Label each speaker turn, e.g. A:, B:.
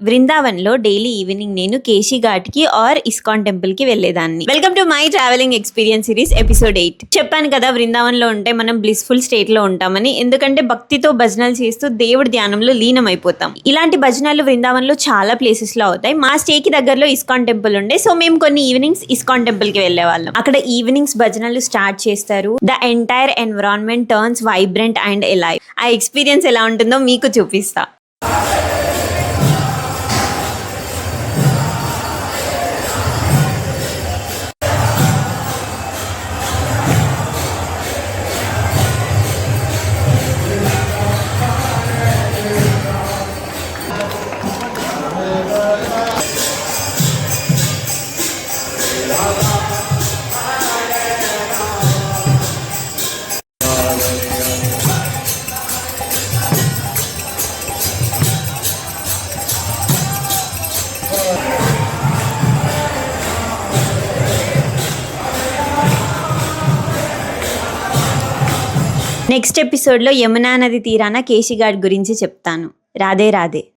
A: వృందావన్‌లో daily evening నేను Keshi ఘాట్‌కి are ISKCON టెంపుల్‌కి వెళ్ళేదాన్ని. Welcome to my travelling experience series episode 8. చెప్పాను కదా వృందావన్‌లో ఉంటే మనం బ్లిస్‌ఫుల్ స్టేట్‌లో ఉంటామని. ఎందుకంటే భక్తితో భజనలు చేస్తూ దేవుడి ధ్యానంలో లీనమైపోతాం. ఇలాంటి భజనలు వృందావన్‌లో చాలా ప్లేసెస్‌లో అవుతాయి. మా స్టేకి దగ్గరలో ఇస్కాన్ టెంపుల్ ఉండే. సో మేము కొన్ని ఈవినింగ్స్ ఇస్కాన్ టెంపుల్‌కి వెళ్ళేవాళ్ళం. అక్కడ ఈవినింగ్స్ భజనలు స్టార్ట్ చేస్తారు. The entire environment turns vibrant and alive. ఆ ఎక్స్‌పీరియన్స్ ఎలా ఉంటుందో మీకు చూపిస్తా. నెక్స్ట్ ఎపిసోడ్లో యమునా నది తీరాన కేశీ ఘాట్ గురించి చెప్తాను. రాధే రాధే.